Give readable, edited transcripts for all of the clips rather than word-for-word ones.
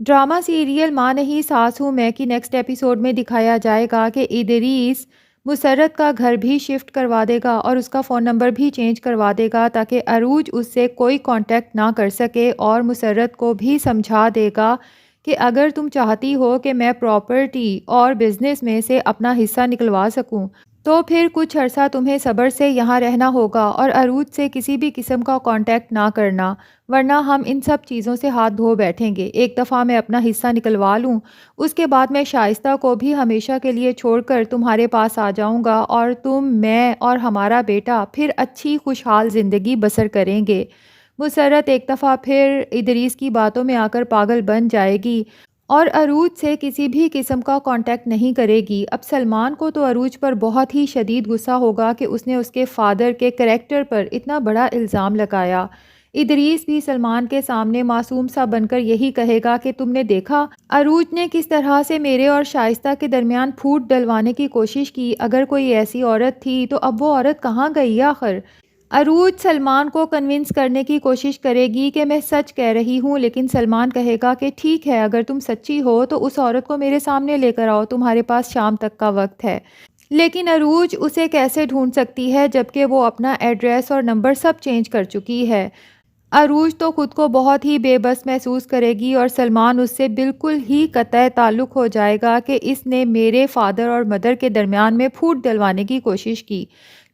Drama serial ماں نہیں ساس ہوں میں کی نیکسٹ ایپیسوڈ میں دکھایا جائے گا کہ ادریس مسرت کا گھر بھی شفٹ کروا دے گا اور اس کا فون نمبر بھی چینج کروا دے گا تاکہ عروج اس سے کوئی کانٹیکٹ نہ کر سکے، اور مسرت کو بھی سمجھا دے گا کہ اگر تم چاہتی ہو کہ میں پراپرٹی اور بزنس میں سے اپنا حصہ نکلوا سکوں تو پھر کچھ عرصہ تمہیں صبر سے یہاں رہنا ہوگا اور عروج سے کسی بھی قسم کا کانٹیکٹ نہ کرنا، ورنہ ہم ان سب چیزوں سے ہاتھ دھو بیٹھیں گے۔ ایک دفعہ میں اپنا حصہ نکلوا لوں، اس کے بعد میں شائستہ کو بھی ہمیشہ کے لیے چھوڑ کر تمہارے پاس آ جاؤں گا اور تم، میں اور ہمارا بیٹا پھر اچھی خوشحال زندگی بسر کریں گے۔ مسرت ایک دفعہ پھر ادریس کی باتوں میں آ کر پاگل بن جائے گی اور عروج سے کسی بھی قسم کا کانٹیکٹ نہیں کرے گی۔ اب سلمان کو تو عروج پر بہت ہی شدید غصہ ہوگا کہ اس نے اس کے فادر کے کریکٹر پر اتنا بڑا الزام لگایا۔ ادریس بھی سلمان کے سامنے معصوم سا بن کر یہی کہے گا کہ تم نے دیکھا عروج نے کس طرح سے میرے اور شائستہ کے درمیان پھوٹ ڈلوانے کی کوشش کی، اگر کوئی ایسی عورت تھی تو اب وہ عورت کہاں گئی آخر؟ عروج سلمان کو کنونس کرنے کی کوشش کرے گی کہ میں سچ کہہ رہی ہوں، لیکن سلمان کہے گا کہ ٹھیک ہے، اگر تم سچی ہو تو اس عورت کو میرے سامنے لے کر آؤ، تمہارے پاس شام تک کا وقت ہے۔ لیکن عروج اسے کیسے ڈھونڈ سکتی ہے جبکہ وہ اپنا ایڈریس اور نمبر سب چینج کر چکی ہے؟ عروج تو خود کو بہت ہی بے بس محسوس کرے گی اور سلمان اس سے بالکل ہی قطع تعلق ہو جائے گا کہ اس نے میرے فادر اور مدر کے درمیان میں پھوٹ ڈلوانے کی کوشش کی۔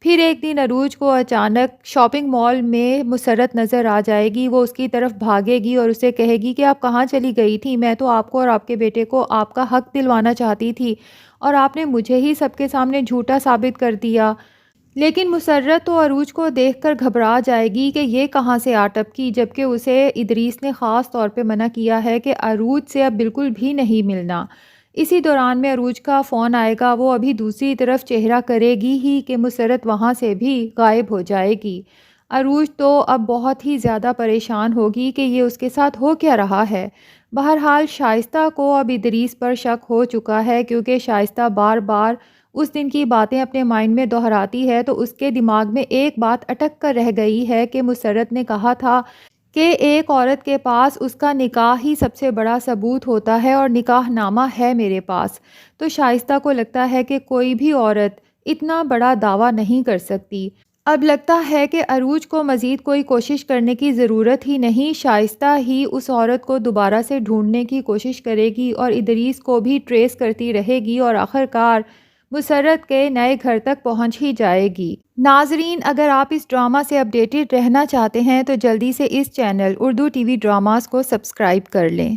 پھر ایک دن عروج کو اچانک شاپنگ مال میں مسرت نظر آ جائے گی، وہ اس کی طرف بھاگے گی اور اسے کہے گی کہ آپ کہاں چلی گئی تھی؟ میں تو آپ کو اور آپ کے بیٹے کو آپ کا حق دلوانا چاہتی تھی اور آپ نے مجھے ہی سب کے سامنے جھوٹا ثابت کر دیا۔ لیکن مسرت تو عروج کو دیکھ کر گھبرا جائے گی کہ یہ کہاں سے آ ٹپکی، جبکہ اسے ادریس نے خاص طور پہ منع کیا ہے کہ عروج سے اب بالکل بھی نہیں ملنا۔ اسی دوران میں عروج کا فون آئے گا، وہ ابھی دوسری طرف چہرہ کرے گی ہی کہ مسرت وہاں سے بھی غائب ہو جائے گی۔ عروج تو اب بہت ہی زیادہ پریشان ہوگی کہ یہ اس کے ساتھ ہو کیا رہا ہے۔ بہرحال شائستہ کو اب ادریس پر شک ہو چکا ہے، کیونکہ شائستہ بار بار اس دن کی باتیں اپنے مائنڈ میں دہراتی ہے، تو اس کے دماغ میں ایک بات اٹک کر رہ گئی ہے کہ مسرت نے کہا تھا کہ ایک عورت کے پاس اس کا نکاح ہی سب سے بڑا ثبوت ہوتا ہے اور نکاح نامہ ہے میرے پاس۔ تو شائستہ کو لگتا ہے کہ کوئی بھی عورت اتنا بڑا دعویٰ نہیں کر سکتی۔ اب لگتا ہے کہ عروج کو مزید کوئی کوشش کرنے کی ضرورت ہی نہیں، شائستہ ہی اس عورت کو دوبارہ سے ڈھونڈنے کی کوشش کرے گی اور ادریس کو بھی ٹریس کرتی رہے گی اور آخرکار مسرت کے نئے گھر تک پہنچ ہی جائے گی۔ ناظرین، اگر آپ اس ڈرامہ سے اپڈیٹڈ رہنا چاہتے ہیں تو جلدی سے اس channel Urdu TV dramas کو سبسکرائب کر لیں۔